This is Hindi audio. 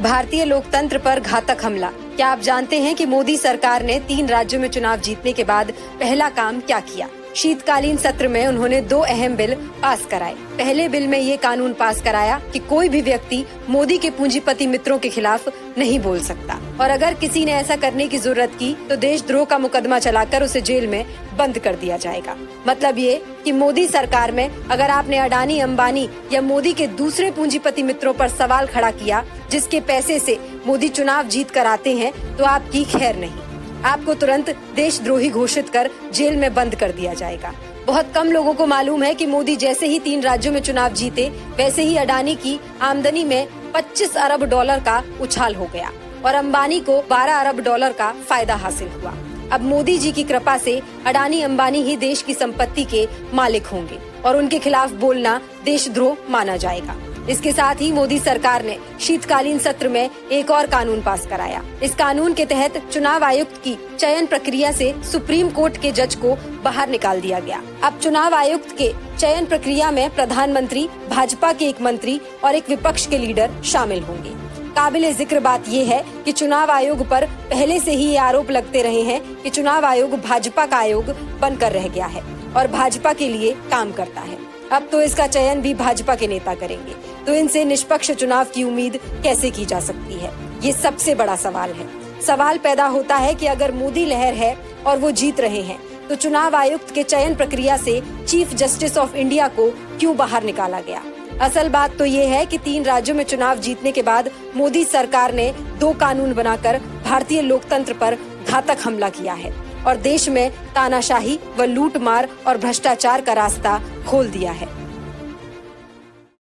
भारतीय लोकतंत्र पर घातक हमला। क्या आप जानते हैं कि मोदी सरकार ने 3 राज्यों में चुनाव जीतने के बाद पहला काम क्या किया? शीतकालीन सत्र में उन्होंने 2 अहम बिल पास कराए। पहले बिल में ये कानून पास कराया कि कोई भी व्यक्ति मोदी के पूंजीपति मित्रों के खिलाफ नहीं बोल सकता, और अगर किसी ने ऐसा करने की जरूरत की तो देशद्रोह का मुकदमा चलाकर उसे जेल में बंद कर दिया जाएगा। मतलब ये कि मोदी सरकार में अगर आपने अडानी, अंबानी या मोदी के दूसरे पूंजीपति मित्रों पर सवाल खड़ा किया, जिसके पैसे से मोदी चुनाव जीत कर आते हैं, तो आपकी खैर नहीं। आपको तुरंत देशद्रोही घोषित कर जेल में बंद कर दिया जाएगा। बहुत कम लोगों को मालूम है कि मोदी जैसे ही 3 राज्यों में चुनाव जीते, वैसे ही अडानी की आमदनी में 25 अरब डॉलर का उछाल हो गया और अंबानी को 12 अरब डॉलर का फायदा हासिल हुआ। अब मोदी जी की कृपा से अडानी, अंबानी ही देश की संपत्ति के मालिक होंगे और उनके खिलाफ बोलना देशद्रोह माना जाएगा। इसके साथ ही मोदी सरकार ने शीतकालीन सत्र में एक और कानून पास कराया। इस कानून के तहत चुनाव आयुक्त की चयन प्रक्रिया से सुप्रीम कोर्ट के जज को बाहर निकाल दिया गया। अब चुनाव आयुक्त के चयन प्रक्रिया में प्रधानमंत्री, भाजपा के एक मंत्री और एक विपक्ष के लीडर शामिल होंगे। काबिले जिक्र बात ये है कि चुनाव आयोग पर पहले से ही ये आरोप लगते रहे हैं कि चुनाव आयोग भाजपा का आयोग बनकर रह गया है और भाजपा के लिए काम करता है। अब तो इसका चयन भी भाजपा के नेता करेंगे, तो इनसे निष्पक्ष चुनाव की उम्मीद कैसे की जा सकती है? ये सबसे बड़ा सवाल है। सवाल पैदा होता है कि अगर मोदी लहर है और वो जीत रहे हैं, तो चुनाव आयुक्त के चयन प्रक्रिया से चीफ जस्टिस ऑफ इंडिया को क्यों बाहर निकाला गया? असल बात तो ये है कि 3 राज्यों में चुनाव जीतने के बाद मोदी सरकार ने 2 कानून बनाकर भारतीय लोकतंत्र पर घातक हमला किया है और देश में तानाशाही व लूटमार और भ्रष्टाचार का रास्ता खोल दिया है।